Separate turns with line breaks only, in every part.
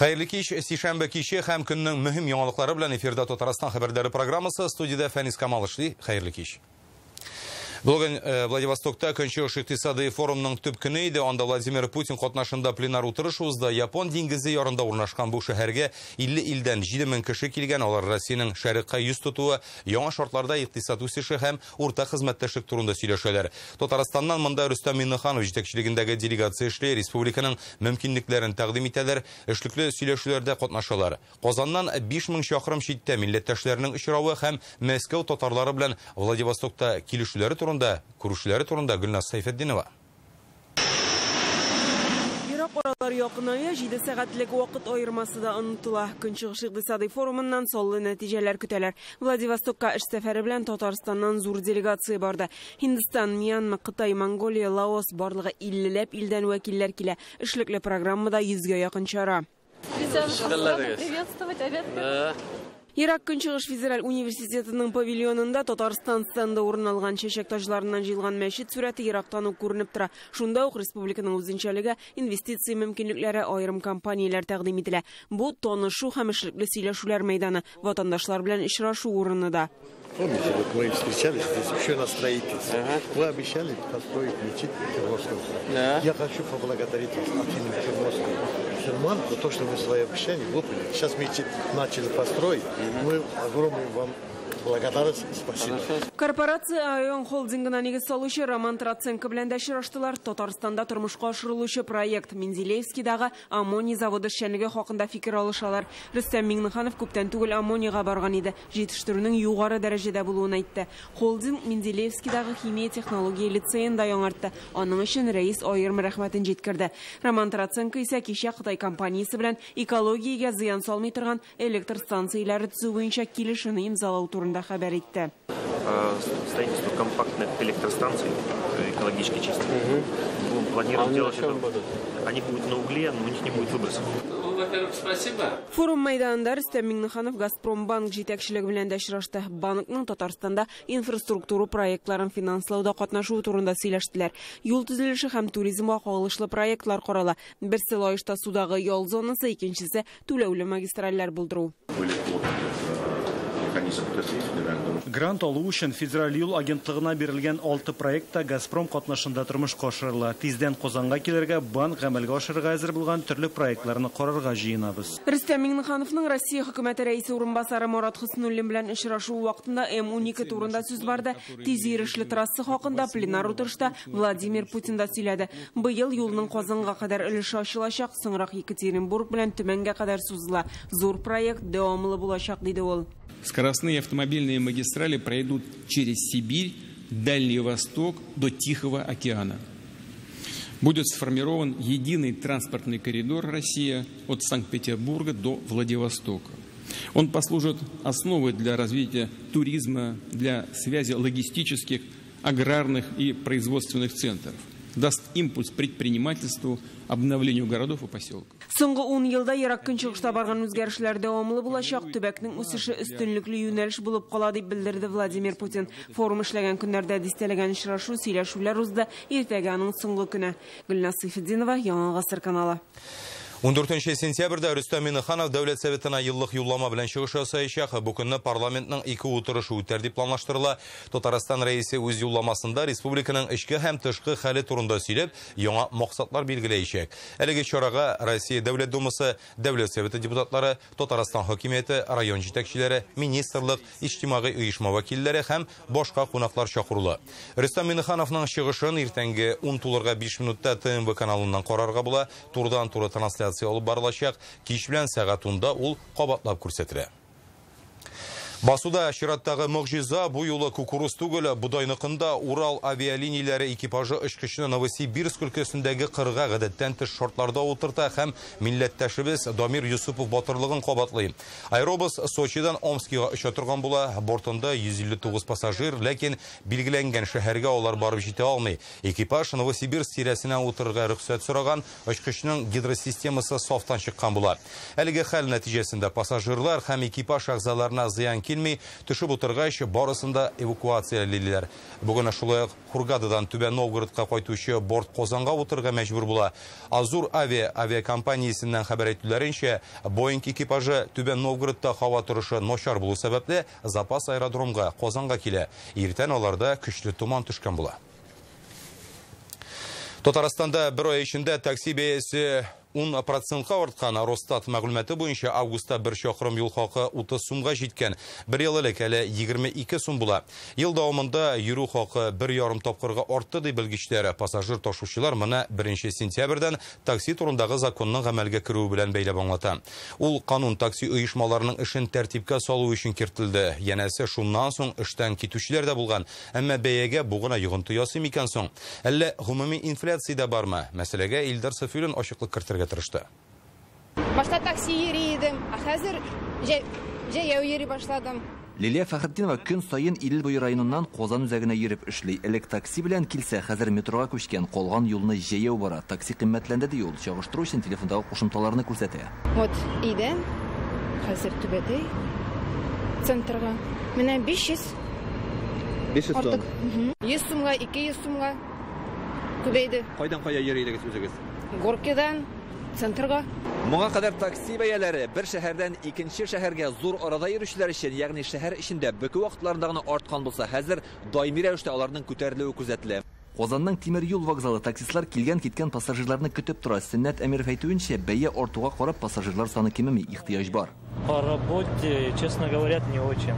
Xayrlı kеш, sişənbə kişi həm günün mühim yanılıqları bilən efirdə Tatarastan xəbərləri proqramısı studiyada Fəniz Kamal işli. Xayrlı kеш. Bugün Vladivostok'ta Kөнчыгыш iqtisadi forumның төп көне иде. Анда Владимир Путин катнашында пленар утырыш узды. Япон диңгезе ярында урнашкан бу шәһәргә 50 илдән 7000 кеше килгән. Алар Россиянең шәрыкка йөз тотуы, яңа шартларда иqtisад үсеше һәм урта хезмәттәшлек турында сөйләшәләр. Татарстаннан монда Рөстәм Миннеханов җитәкчелегендәге делегация эшли, республиканың мөмкинлекләрен тәкъдим итәләр, эшлекле сөйләшүләрдә катнашалар. Казаннан 5000 чакрым читтә милләттәшләренең очравы һәм Мәскәү татарлары белән Владивостокта килешүләре Күрүшләре турында Гөлназ Сайфетдинова.
Ирак аралары якыная 7 сәгатьлек вакыт айырмасы да онытыла. Көнчыгыш иqtisadi форумыннан соллы нәтиҗәләр көтәләр. Владивостокка эш сәфәре белән Татарстаннан зур делегация барды. Һиндстан, Мьянма, Кытай, Монголия, Лаос барлыгы 50ләп илдән вәкилләр килә. Эшлекле программада 100гә якын чара. Ирак Көнчыгыш федераль университетының павильонында Татарстан стенды урын алган чәчәк таҗларыннан җыелган мәчет сурәте Ирактан ук күренеп тора. Шунда ук республиканың үзенчәлеге инвестиция мөмкинлекләре айрым компанияләр тәкъдим ителә. Бу танышу һәм эшлекле сөйләшүләр мәйданы, ватандашлар белән очрашу урыны да.
Помните, вот мы встречались здесь еще на строительстве. Вы обещали построить мечеть Черноморского. Я хочу поблагодарить вас от имени Черноморского мусульман за то, что вы свои обещания выполнили. Сейчас мечеть начали построить. Мы огромное вам благодарность, спасибо.
Корпорация Айон холдингына нигез салучы Роман Троценко белән дә очраштылар. Татарстанда тормышка ашырылучы проект Менделеевскийдагы аммоний заводы эшчәнлеге хакында фикер алышалар. Рөстәм Миннеханов күптән түгел аммонийга барган иде. Җитештерүнең югары дәрәҗәдә булуын әйтте. Холдинг Менделеевскийдагы химия технология лицейын да яңартты. Аның өчен рәис аерым рәхмәтен җиткерде. Роман Троценко исә кичә Кытай компаниясе белән экологиягә зыян салмый торган электр станцияләре төзү буенча килешүне имзалау турында хәбәр итте.
Строительство компактных электростанций экологически чистых. Планируем делать это. Они будут на угле, но у них не будет выбросов.
Во-первых, спасибо.
Форум мәйданында Рөстәм Миннеханов Газпромбанк җитәкчелеге белән дә очрашты. Банкның Татарстанда инфраструктура проектларын финанслауда катнашуы турында сөйләштеләр. Юл төзелеше һәм туризмга кагылышлы проектлар карала. Берсе лаешта судагы ял зонасы, икенчесе түләүле магистральләр булдыру.
Грант алу өчен федераль юл агентлыгына бирелгән 6 проектта Газпром катнашында тормышка ашырыла. Тиздән Казанга килергә, банк гамәлгә ашырырга әзер булган төрле проектларны карарга җыенабыз.
Рөстәм Миннехановның Россия хөкүмәте рәисе урынбасары Марат Хөснуллин белән очрашу вакытында М12 турында сүз барды. Тиз ирешле трасса хакында пленар утырышта Владимир Путин да сөйләде. Быел юлның Казанга кадәр өлеше ачылачак, соңрак Екатеринбург белән Төмәнгә кадәр сузыла. Зур проект дәвамлы булачак диде ул.
Скоростные автомобильные магистрали пройдут через Сибирь, Дальний Восток до Тихого океана. Будет сформирован единый транспортный коридор России от Санкт-Петербурга до Владивостока. Он послужит основой для развития туризма, для связи логистических, аграрных и производственных центров. Даст импульс предпринимательству, обновлению городов и поселков.
Соңгы 10 елда Ирак Көнчыгышта барган үзгәрешләр дәвамлы булачак, төбәкнең үсеше өстенлекле юнәлеш булып кала дип белдерде Владимир Путин. Форум эшләгән көннәрдә дистәләгән очрашу, сөйләшүләр узды. Иртәгә аның соңгы көне. Гөлназ Сайфетдинова, Яңа Гасыр каналы.
14 сентябрьдә Рөстәм Миннеханов Дәүләт Советына еллык юллама белән чыгыш ясаячак. Бу көнне парламентның 2 утырышы үтәр дип планлаштырыла. Татарстан рәисе үз юлламасында республиканың эчке һәм тышкы хәле турында сөйләп, яңа максатлар билгеләячәк. Әлеге чарага Россия Дәүләт Думасы, Дәүләт Советы депутатлары, Татарстан хакимияте, район җитәкчеләре, министрлык, иҗтимагый оешма вәкилләре һәм башка кунаклар чакырыла. Рөстәм Миннехановның чыгышын иртәнге 10 тулырга 5 минутта ТМВ каналыннан карарга була. Турдан-туры трансляция алып барылачак. Кич белән сәгать 10-да ул кабатлап күрсәтелә. Басуда чираттагы мөгҗиза бу юлы кукуруз түгел, Будайныкында Урал авиалинияләре экипажы очкычны Новосибирск өлкәсендәге кырга гадәттән тыш шартларда утырта һәм милләттәшебез Дамир Юсупов батырлыгын кабатлый. Аэробус Сочидан Омскига оча торган була, бортында 159 пассажир, ләкин билгеләнгән шәһәргә алар барып җитә алмый. Экипаж Новосибирск тирәсенә утырырга рөхсәт сораган, очкычның гидросистемасы сафтан чыккан була. Әлеге хәл нәтиҗәсендә пассажирлар һәм экипаж әгъзаларына зыян килми, төшеп утыргач барысында эвакуациялиләр. Бүген шулай Хургададан Түбән Новгородка кайтучы борт Казанга утырга мәҗбүр була. Азур авиакомпаниясеннән хәбәр итүләренчә, Боинг экипажы Түбән Новгородта һава торышы начар булу сәбәпле запас аэродромга Казанга килә. Иртән аларда көчле туман төшкән була. Татарстанда бір ай ішінде такси бәясе 10%-ка артқан. Росстат мәгълүматы буенча августта бір шақырым юл хакы 30 сумга җиткән. Бір ел элек әле 22 сум була. Ел дәвамында йөрү хакы 1,5 тапкырга артты ди белгечләр. Пассажир ташучылар моны 1 сентябрьдән такси турындагы законның гамәлгә керүе белән бәйләп аңлата. Ул канун такси оешмаларының эшен тәртипкә салу өчен кертелде. Янәсе шуннан соң эштән китүчеләр дә булган. Әмма бәягә бу гына йогынты ясый микән соң? Әллә гомуми инфляция бармы? Мәсьәләгә Илдар Сафиуллин ачыклык кертергә тырышты.
Башта такси йөри идем, хәзер җәяү йөри башладым.
Лилия Фәхретдинова көн сайын Идел буе районыннан Казан үзәгенә йөреп эшли. Элек такси белән килсә, хәзер метрога күчкән, калган юлны җәяү бара. Такси кыйммәтләнде ди ул. Чагыштыру өчен телефондагы кушымталарны күрсәтә.
Вот идем, хәзер түбәдә центрга. Менә 500 сум. 100 сумга, 200 сумга күбәйде.
Кайдан кая йөри идегез үзегез?
Горкидан центрга.
Моңа кадәр такси бәяләре бер шәһәрдән икенче шәһәргә зур арада йөрүчеләр өчен, ягъни шәһәр эчендә бөке вакытларында гына арткан булса, хәзер даими рәвештә аларның күтәрелүе күзәтелә. Казанның тимер юл вокзалы таксистлар килгән-киткән пассажирларны көтеп тора. Сөннәт Әмиров әйтүенчә, бәя артуга карап пассажирлар саны кимеми, ихтыяҗ бар.
По работе, честно говоря, не очень.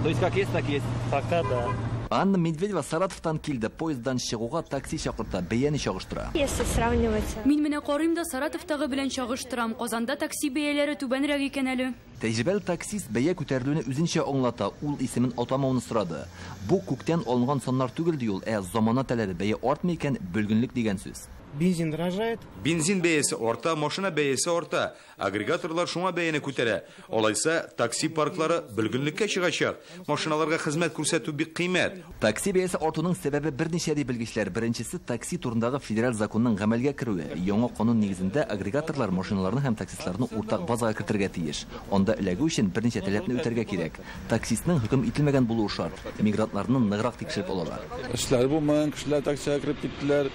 То есть как есть, так есть?
Пока да.
Анна Медведева Саратовтан килде, поезддан чыгуга такси чакырта, бәяне чагыштыра.
Если сравнивать.
Мин менә карыйм да Саратовтагы белән чагыштырам. Казанда такси бәяләре түбәнрәк икән әле.
Тәҗрибәле таксист бәя күтәрелүне үзенчә аңлата, ул исемен атамауны сорады. Бу күктән алынган саннар түгел ди ул, замана таләбе бәя артмый икән, бөлгенлек дигән сүз.
Бензин дорожает.
Бензин бәясе арта, машина бәясе арта. Агрегаторлар шуңа бәяне күтәрә. Алайса, такси парклары бөлгенлеккә чыгачак. Машиналарга хезмәт күрсәтү бик кыйммәт.
Такси бәясе артуның сәбәбе берничә ди белгечләр. Беренчесе такси турындагы федераль законның гамәлгә керүе. Яңа канун нигезендә агрегаторлар машиналарны һәм таксистларны уртак базага кертергә тиеш. Анда эләгү өчен берничә таләпне үтәргә кирәк. Таксистның хөкем ителмәгән булуы шарт. Мигрантларны ныграк тикшереп алалар.
Эшләр булмаган кешеләр таксига кирип киттеләр.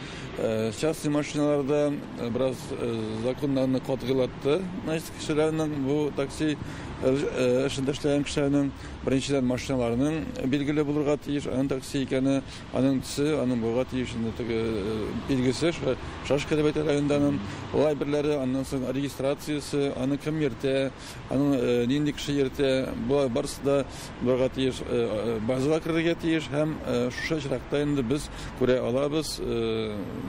Частный машиналарда бераз законнарны катгылатты. Значит, кешеләрнең бу такси эшендә эшләгән кешеләрнең беренчедән машиналарының билгеле булырга тиеш, аның такси икәне, аның төсе, аның буга тиешендә билгесе, Шашка дип әйтелгәндән, улай берләре, аның соң регистрациясе, аны кем йөртә, аның нинди кеше йөртә, бу барысы да булырга тиеш, базага кирергә тиеш һәм шушы чиракта инде без күрә алабыз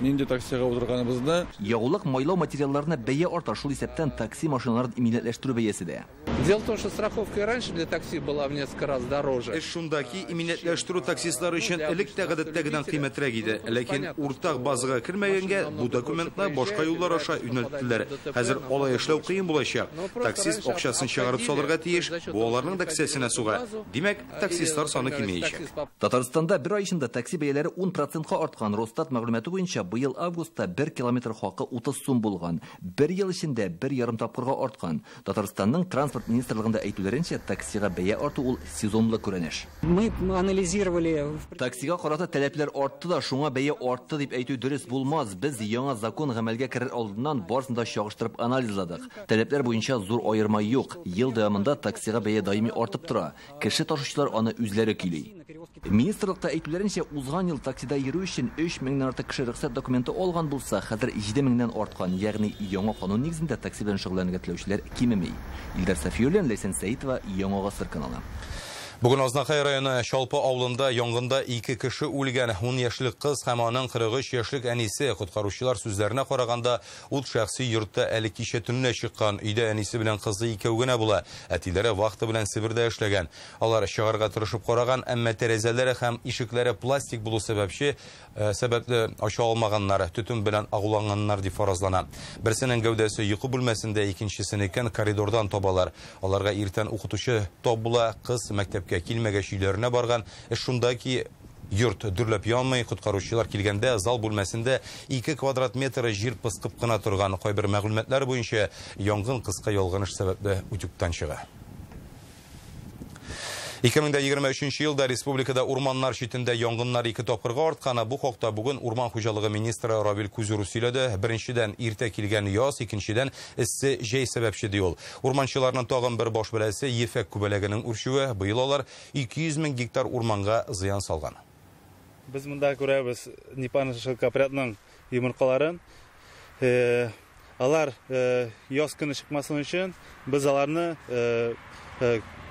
нинди таксига утырганыбызны.
Ягулык майлау материалларына бәя арта, шул исәптән такси машиналарын иминиятләштерү бәясе дә.
Дело в том, что страховка раньше для такси была в несколько раз дороже.
Эш шундаки иминиятләштерү таксистлар өчен элек тәгъдәттәгедән кыйммәтрәк иде. Ләкин уртак базага кертмәгәнгә бу документны башка юллар аша юнәлттеләр. Хәзер алай эшләү кыен булачак. Таксист акчасын чыгарып салырга тиеш, бу аларның да кесәсенә суга. Димәк, таксистлар саны кимәячәк.
Татарстанда бер ай эчендә такси бәяләре 10%-ка арткан. Росстат мәгълүматы буенча, быел августта 1 километр хакы 30 сум булган. Бер ел эчендә 1,5 тапкырга арткан. Татарстанның транспорт министрлыгында әйтүләренчә, таксига бәя арту ул сезонлы күренеш.
Мы анализировали.
Таксига карата таләпләр артты да, шуңа бәя артты дип әйтү дөрес булмас. Без яңа закон гамәлгә керер алдыннан барысын да чагыштырып анализладык. Таләпләр буенча зур аерма юк. Ел дәвамында таксига бәя даими артып тора. Кеше ташучылар аны үзләре көйли. Министрлыкта әйтүләренчә, узган ел таксида йөрү өчен 3000 артык кеше рөхсәт документы алган булса, хәзер 7000-дән арткан. Ягъни яңа канун нигезендә такси белән шөгыльләнергә теләүчеләр кимеми. Илдар Сафиуллин, Ләйсән Сәйтова, Яңа Гасыр каналы.
Бүген Азнакай районы Шалпы авылында янгында 2 кеше үлгән. 10 яшьлек кыз һәм аның 43 яшьлек әнисе. Коткаручылар сүзләренә караганда, ул шәхси йортта әле кичә төнлә чыккан. Өйдә әнисе белән кызы икәү генә була. Әтиләре вакыты белән Себердә эшләгән. Алар чыгарга тырышып караган, әмма тәрәзәләре һәм ишекләре пластик булу сәбәпле ача алмаганнар, төтен белән агуланганнар дип фаразлана. Берсенең гәүдәсе йокы бүлмәсендә, икенчесенекен коридордан табалар. Аларга иртән укытучы тап була, кыз мәктәпкә килмәгәч өйләренә барган. Шунда ки йорт дөрләп янмый, коткаручылар килгәндә зал бүлмәсендә 2 квадрат метр җир пыскып кына торган. Кайбер мәгълүматлар буенча янгын кыска ялгыныш сәбәпле утюктан чыга. 2023 елда республикада урманнар читендә янгыннар 2 тапкырга артканы. Бу хакта бүген Урман хуҗалыгы министры Равил Кузуру сөйләде. Беренчедән иртә килгән яз, икенчедән эссе җәй сәбәпче ди ул. Урманчыларның тагын бер баш бәласе ефәк күбәләгенең үрчүе. Быел алар 200 мең гектар урманга зыян салган.
Без монда күрәбез Непаншыл капрятның йомыркаларын. Алар яз көне чыкмасын өчен без аларны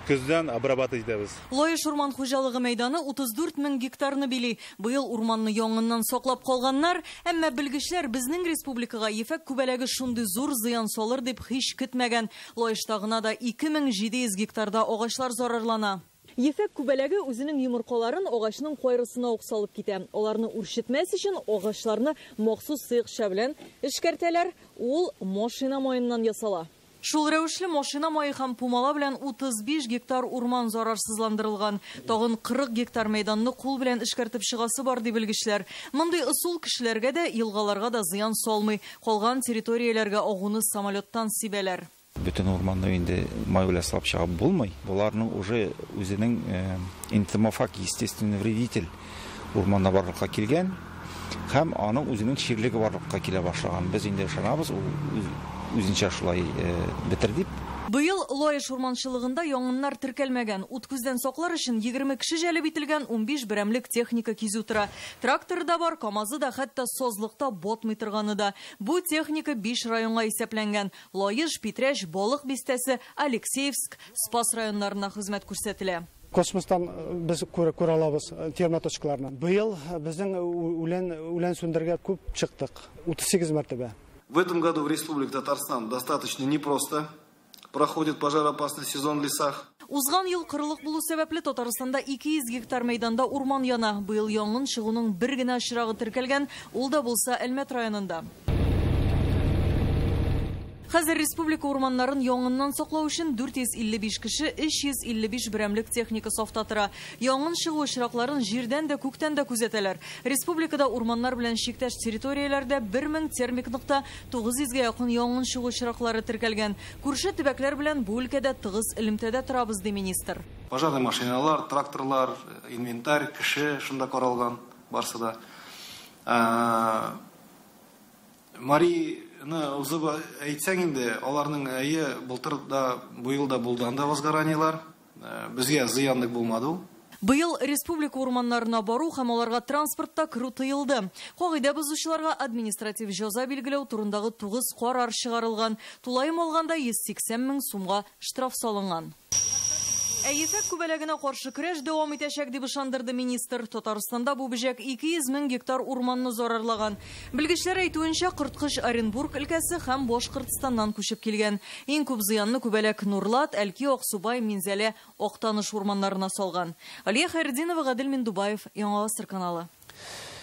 көздән обрабатывать итәбез.
Лоеш урман хуҗалыгы мәйданы 34 мең гектарны били. Быел урманны яңыннан саклап калганнар, әмма белгечләр безнең республикага ефәк күбәләге шундый зур зыян салыр дип һич көтмәгән. Лоешта гына да 2700 гектарда агачлар зарарлана. Ефәк күбәләге үзенең йомыркаларын агачның кайрысына ук салып китә. Аларны үрчетмәс өчен агачларны махсус сыгыша белән эшкәртәләр, ул машина маеннан ясала. Шул рәвешле машина мае һәм пумала белән 35 гектар урман зарарсызландырылган. Тагын 40 гектар мәйданны кул белән эшкәртеп чыгасы бар ди белгечләр. Мондый ысул кешеләргә дә, елгаларга да зыян салмый. Калган территорияләргә агуны самолеттан сибәләр.
Bütün ormanları indi mayıla salып чыгып булмый. Буларның уже үзенең энтомофаг естественный вредитель урманга барлыкка килгән һәм аның үзенең ширлеге барлыкка килә башлаган. Без инде ышанабыз, үзенчә шулай битердип.
Быел Лоеш урманчылыгында янгыннар теркәлмәгән. Ут күздән саклар өчен 20 кеше җәлеп ителгән, 15 берәмлек техника кизү тора. Тракторы да бар, КамАЗы да, хәтта созлыкта ботмый торганы да. Бу техника 5 районга исәпләнгән. Лоеш, Питрәч, Балык бистәсе, Алексеевск, Спас районнарына хезмәт күрсәтелә.
Космостан без күрә алабыз термоточкаларны. Быел безнең үлән сүндергә күп чыктык. 38 мәртәбә.
В этом году в Республике Татарстан достаточно непросто проходит пожароопасный сезон в лесах.
Узган ел кырлык булу сәбәпле Татарстанда 200 гектар мәйданда урман яна. Быел янгын чыгуның бер генә очрагы теркәлгән, ул да булса Әлмәт районында. Хәзер республика урманнарын янгыннан саклау өчен 455 кеше 355 берәмлек техника сафта тора. Янгын чыгу очракларын җирдән дә күктән дә күзәтәләр. Республикада урманнар белән чиктәш территорияләрдә 1000 термик нокта 900-гә якын янгын чыгу очраклары теркәлгән. Күрше төбәкләр белән бу өлкәдә тыгыз элемтәдә торабыз ди министр.
Пожарный машиналар, тракторлар, инвентарь, кеше шунда каралган барсы да. Узып әйтсәң инде, аларның былтыр да, быел да булганда возгораниялар, безгә зыянлык булмады ул.
Быел республика урманнарына бару һәм аларга транспортта керү тыелды. Кагыйдә бозучыларга административ җәза билгеләү турындагы 9 карар чыгарылган. Тулайым алганда 180 мең сумга штраф салынган. Ефәк күбәләгенә каршы көрәш дәвам итәчәк дип ышандырды министр. Татарстанда бу бөҗәк 200 мең гектар урманны зарарлаган. Белгечләр әйтүенчә, Кырткыш Оренбург өлкәсе һәм Башкортстаннан күчеп килгән. Иң күп зыянны күбәләк Нурлат, Әлки, Аксубай, Минзәлә, Актаныш урманнарына салган. Алия Хайрдинова, Гадел Миндубаев, Яңа Гасыр каналы.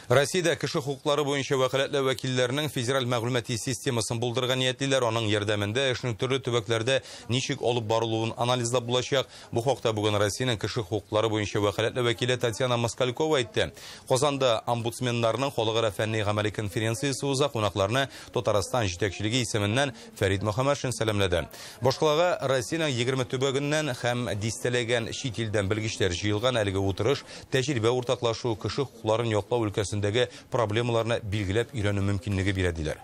Россиядә кеше хукуклары буенча вәкаләтле вәкилләрнең федераль мәгълүмати системасын булдырган ниятлиләр, аның ярдәмендә эшнең төрле төбәкләрдә ничек алып барылуын анализлап булачак. Бу хакта бүген Россиянең кеше хукуклары буенча вәкаләтле вәкиле Татьяна Москалькова әйтте. Казанда омбудсменнарның халыкара фәнни гамәли конференциясе уза, кунакларны Татарстан җитәкчелеге исеменнән Фәрид Мөхәммәтшин сәламләде. Башкалага Россиянең 20 төбәгеннән һәм дистәләгән чит илдән белгечләр җыелган әлеге утырыш тәҗрибә уртаклашу, кеше хукукларын яклау өлкәсендәге проблемаларны билгеләп өйрәнү мөмкинлеге бирә диләр.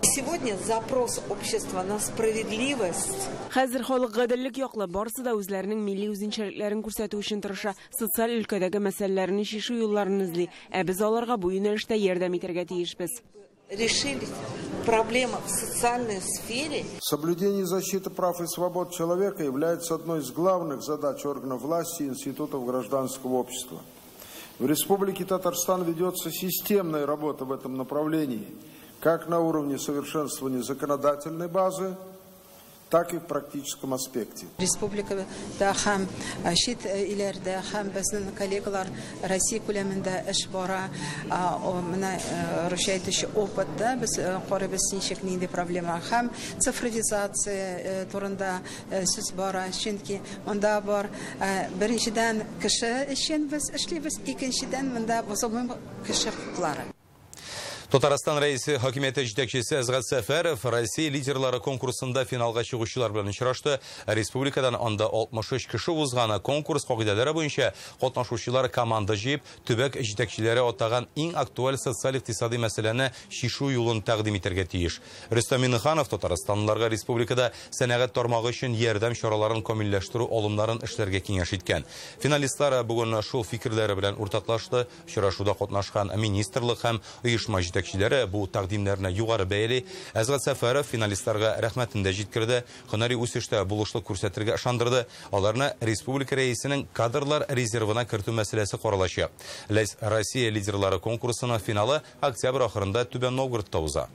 Сегодня запрос общества на справедливость.
Хәзер халык гаделлек яклы барсы да үзләренең милли үзенчәлекләрен күрсәтү өчен тырыша, социаль өлкәдәге мәсьәләләрне чишү юлларын эзли. Без аларга бу юнәлештә ярдәм итәргә тиешбез.
Решили проблемы в социальной сфере.
Соблюдение и защита прав и свобод человека является одной из главных задач органов власти и институтов гражданского общества. В Республике Татарстан ведется системная работа в этом направлении, как на уровне совершенствования законодательной базы, так и в практическом аспекте.
Республика һәм чит илләрдә һәм безнең коллегалар Россия күләмендә эш бара. Менә рушайтыч опытта без карыйбыз ничек нинди проблема һәм цифровизация турында сүз бара. Чөнки монда бар беренчедән кеше өчен без эшлибез, икенчедән монда кеше хукуклары.
Татарстан рәисе хакимияте җитәкчесе Әзгат Сәфәров Россия лидерлары конкурсында финалга чыгучылар белән очрашты. Республикадан анда 63 кеше узган. Конкурс кагыйдәләре буенча катнашучылар команда җыеп, төбәк җитәкчеләре атаган иң актуаль социаль-икътисади мәсьәләне шишу юлын тәкъдим итәргә тиеш. Рөстәм Миңнеханов Татарстанлыларга республикада сәнәгать тармагы өчен ярдәм чараларын камилләштерү алымнарын эшләргә киңәш иткән. Финалистлар бүген шул фикерләре белән уртаклашты. Очрашуда катнашкан министрлык һәм оешма җитәкчеләре бу тәкъдимнәрне югары бәяли. Әзгат Сәфәров финалистларга рәхмәтен дә җиткерде. Һөнәри үсештә булышлык күрсәтергә ышандырды. Аларны республика рәисенең кадрлар резервына кертү мәсьәләсе каралачак. Россия лидерлары конкурсының финалы октябрь ахырында Түбән Новгородта уза.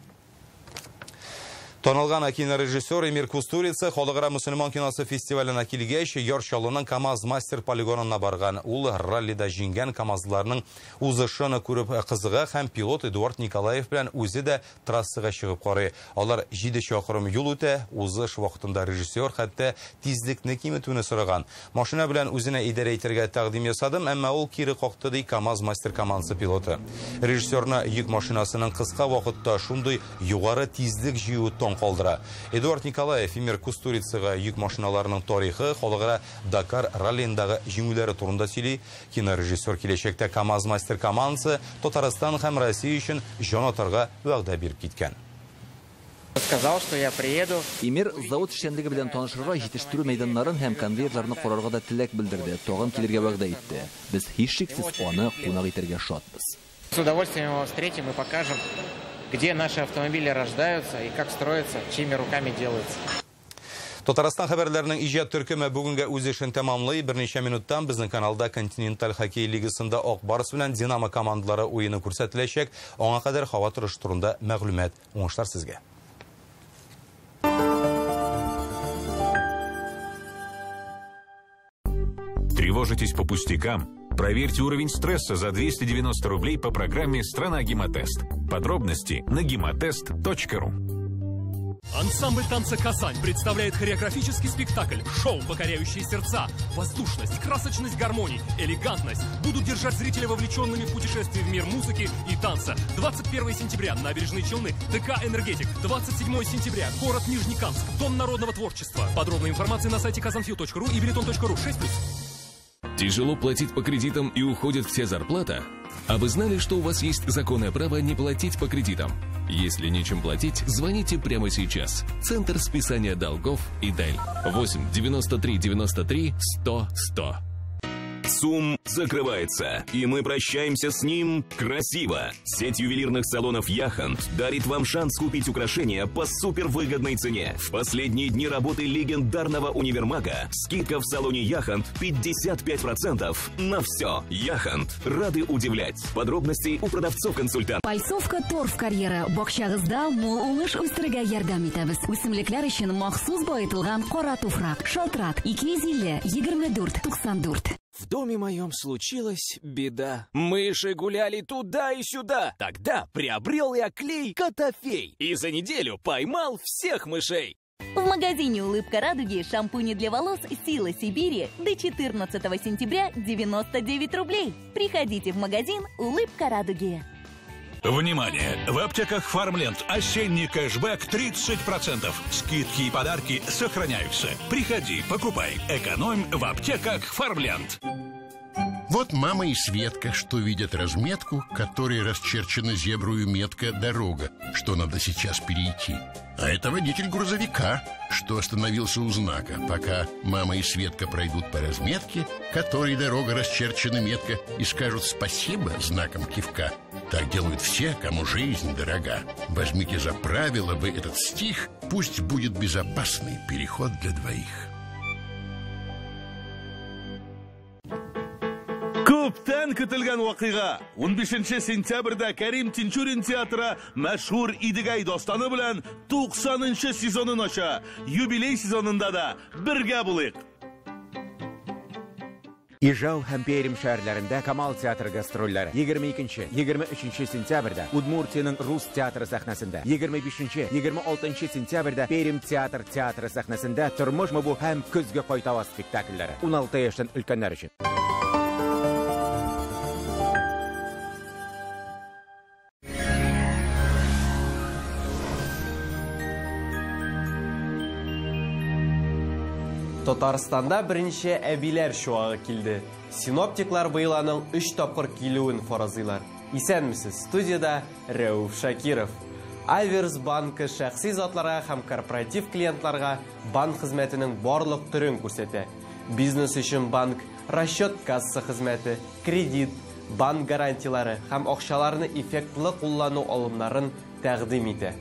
Танылган кинорежиссер Эмир Кустурица Халыкара мөселман киносы фестиваленә килгәч, Ярчалының КамАЗ мастер полигонына барган. Ул раллида җиңгән КамАЗларның узышын күреп кызыга һәм пилот Эдуард Николаев белән үзе дә трассага чыгып карый. Алар 7 чакрым юл үтә, узыш вакытында режиссер хәтта тизлекне киметүне сораган. Машина белән үзенә идарә итәргә тәкъдим ясадым, әмма ул кире какты ди КамАЗ мастер командасы пилоты. Режиссерны йөк машинасының кыска вакытта шундый югары тизлек җыю калдыра. Эдуард Николаев Эмир Кустурицага йөк машиналарының тарихы, халыкара Дакар раллиндагы җиңүләре турында сөйли. Кинорежиссер киләчәктә КамАЗ мастер командасы Татарстан һәм Россия өчен җан атарга вәгъдә биреп киткән.
Сказал, что я приеду.
Эмир завод эшчәнлеге белән танышырга, җитештерү мәйданнарын һәм конвейерларны карарга да теләк белдерде. Тагын килергә вәгъдә итте. Без һичшиксез аны кунак итәргә шатбыз.
С удовольствием его встретим и покажем, где наши автомобили рождаются и как строятся, чьими руками делаются.
Татарстан хәбәрләренең иҗат төркеме бүгенге үз эшен тәмамлый. Берничә минуттан безнең каналда Континенталь хоккей лигасында Ак Барс белән Динамо командалары уены күрсәтеләчәк. Аңа кадәр һава торышы турында мәгълүмат. Уңышлар сезгә.
Тревожитесь по пустякам? Проверьте уровень стресса за 290 рублей по программе «Страна Гемотест». Подробности на gematest.ru.
Ансамбль танца «Казань» представляет хореографический спектакль, шоу, покоряющие сердца. Воздушность, красочность гармоний, элегантность будут держать зрителя вовлеченными в путешествие в мир музыки и танца. 21 сентября, Набережные Челны, ТК «Энергетик». 27 сентября, город Нижнекамск, Дом народного творчества. Подробная информация на сайте kazanfil.ru и билетон.ру 6+.
Тяжело платить по кредитам и уходит вся зарплата? А вы знали, что у вас есть законное право не платить по кредитам? Если нечем платить, звоните прямо сейчас. Центр списания долгов «Идель». 8 93 93 100 100.
ЦУМ закрывается, и мы прощаемся с ним красиво. Сеть ювелирных салонов «Яхонт» дарит вам шанс купить украшения по супервыгодной цене. В последние дни работы легендарного универмага скидка в салоне «Яхонт» 55% на все. «Яхонт» рады удивлять. Подробности у продавцов-консультантов.
Пальцовка торф карьера. Бакчагызда мол уңыш үстерергә ярдәм итәбез. Үсемлекләр өчен махсус баетылган кара туфрак. Шалтырат 250 24 94.
В доме моем случилась беда. Мыши гуляли туда и сюда. Тогда приобрел я клей «Котофей» и за неделю поймал всех мышей.
В магазине «Улыбка радуги» шампуни для волос «Сила Сибири» до 14 сентября 99 рублей. Приходите в магазин «Улыбка радуги».
Внимание! В аптеках «Фармленд» осенний кэшбэк 30%. Скидки и подарки сохраняются. Приходи, покупай. Экономь в аптеках «Фармленд».
Вот мама и Светка, что видят разметку, которой расчерчена зеброю метка «Дорога», что надо сейчас перейти. А это водитель грузовика, что остановился у знака, пока мама и Светка пройдут по разметке, которой дорога расчерчена метка, и скажут спасибо знаком кивка. Так делают все, кому жизнь дорога. Возьмите за правило вы этот стих, пусть будет безопасный переход для двоих.
Күптән көтелгән вакыйга. 15 сентябрьдә Кәрим Тинчурин театры мәшһүр Идегәй дастаны белән 90-нчы сезонын ача. Юбилей сезонында да бергә булыйк.
Ижау һәм Пермь шәһәрләрендә Камал театры гастрольләре 22-23 сентябрьдә Удмуртияның Рус театры сәхнәсендә, 25-26 сентябрьдә Пермь театры сәхнәсендә Тормышмы бу һәм Көзгә кайтава спектакльләре 16 яшьтән өлкәннәр өчен.
Татарстанда беренче әбиләр шуагы килде. Синоптиклар быеланың 3 тапкыр килүен фаразлыйлар. Исәнмесез, студияда Рәүф Шакиров. Айверс банкы шәхси затларга һәм корпоратив клиентларга банк хезмәтенең барлык төрен күрсәтә. Бизнес өчен банк, расчет касса хезмәте, кредит, банк гарантиялары һәм акчаларны эффектлы куллану алымнарын тәкъдим итә.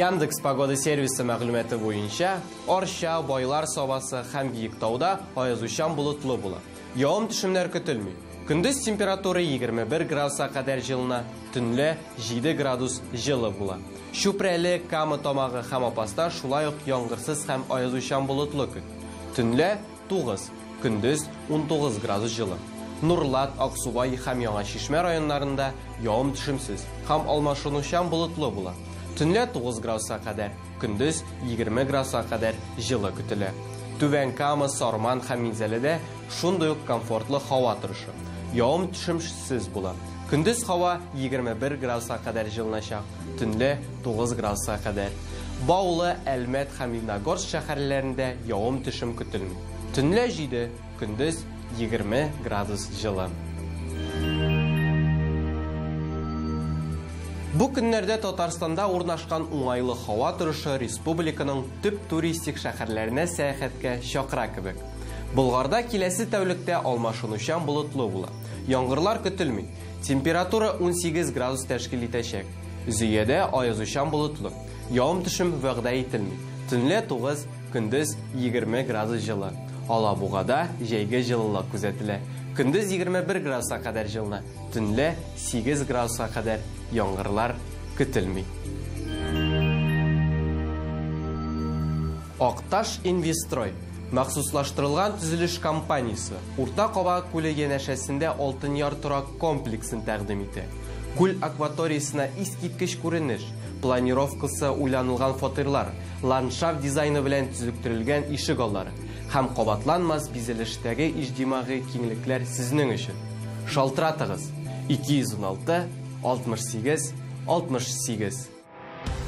Яндекс погода сервисы мәгълүматы буенча, Арча, Байлар Сабасы һәм Биектауда аязучан болытлы була. Явым-төшемнәр көтелми. Көндез температура 21 градуска кадәр җылына, төнлә 7 градус җылы була. Шүпрәле, Кама тамагы һәм Апаста шулай ук яңгырсыз һәм аязучан болытлы көт. Төнлә 9, көндез 19 градус җылы. Нурлат, Аксубай һәм Яңа Шишмә районнарында явым-төшемсез һәм алмашынучан болытлы була. Төнлә 9 градуска кадәр, көндез 20 градуска кадәр җылы көтелә. Түбән Кама, Сарман һәм Минзәледә шундый ук комфортлы һава торышы. Явым-төшемсез була. Көндез һава 21 градуска кадәр җылыначак, төнлә 9 градуска кадәр. Баулы, Әлмәт һәм Лениногорск шәһәрләрендә явым-төшем көтелми. Төнлә 7, көндез 20 градус җылы. Бу көннәрдә Татарстанда урнашкан уңайлы һава торышы республиканың төп туристик шәһәрләренә сәяхәткә чакыра кебек. Болгарда киләсе тәүлектә алмашынучан болытлы була. Яңгырлар көтелми. Температура 18 градус тәшкил итәчәк. Зөядә аязучан болытлы. Явым-төшем вәгъдә ителми. Төнлә 9, көндез 20 градус җылы. Алабугада җәйге җылылык күзәтелә. Көндез 21 градуска кадәр җылына, төнлә 8 градуска кадәр яңгырлар көтелми. Акташ Инвестрой махсуслаштырылган төзелеш компаниясе Урта Каба күле янәшәсендә Алтын Яр торак комплексын тәкъдим итә. Күл акваториясына искиткеч күренеш, планировкасы уйланылган фатирлар, ландшафт дизайны белән төзектөрелгән ишек аллары һәм кабатланмас бизелештәге иҗтимагый киңлекләр сезнең өчен. Шалтыратыгыз 216 68 68.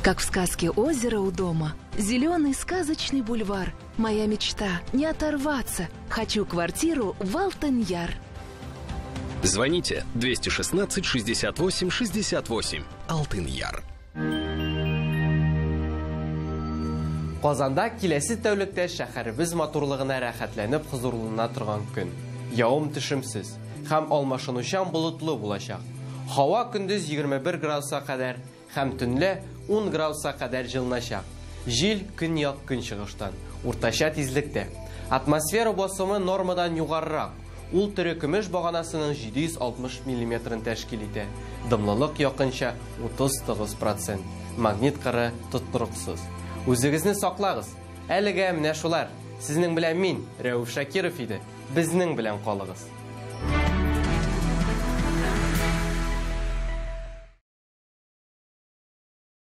Как в сказке «Озеро у дома», зеленый сказочный бульвар. Моя мечта — не оторваться. Хочу квартиру в Алтын-Яр.
Звоните 216 68 68. Алтын-Яр.
Казанда киләсе тәүлектә шәһәребез матурлыгына рәхәтләнеп хозурлана торган көн. Явым-төшемсез һәм алмашынучан болытлы булачак. Һава көндез 21 градуска кадәр һәм төнлә 10 градуска кадәр җылыначак. Җил көньяк-көнчыгыштан, уртача тизлектә. Атмосфера басымы нормадан югарырак. Ул тере көмеш баганасының 760 мм тәшкил итә. Дымлылык якынча 39%. Магнит кыры тоттырыксыз. Үзегезне саклагыз. Әлегә менә шулар. Сезнең белән мин, Рәүф Шакиров иде. Безнең белән калыгыз.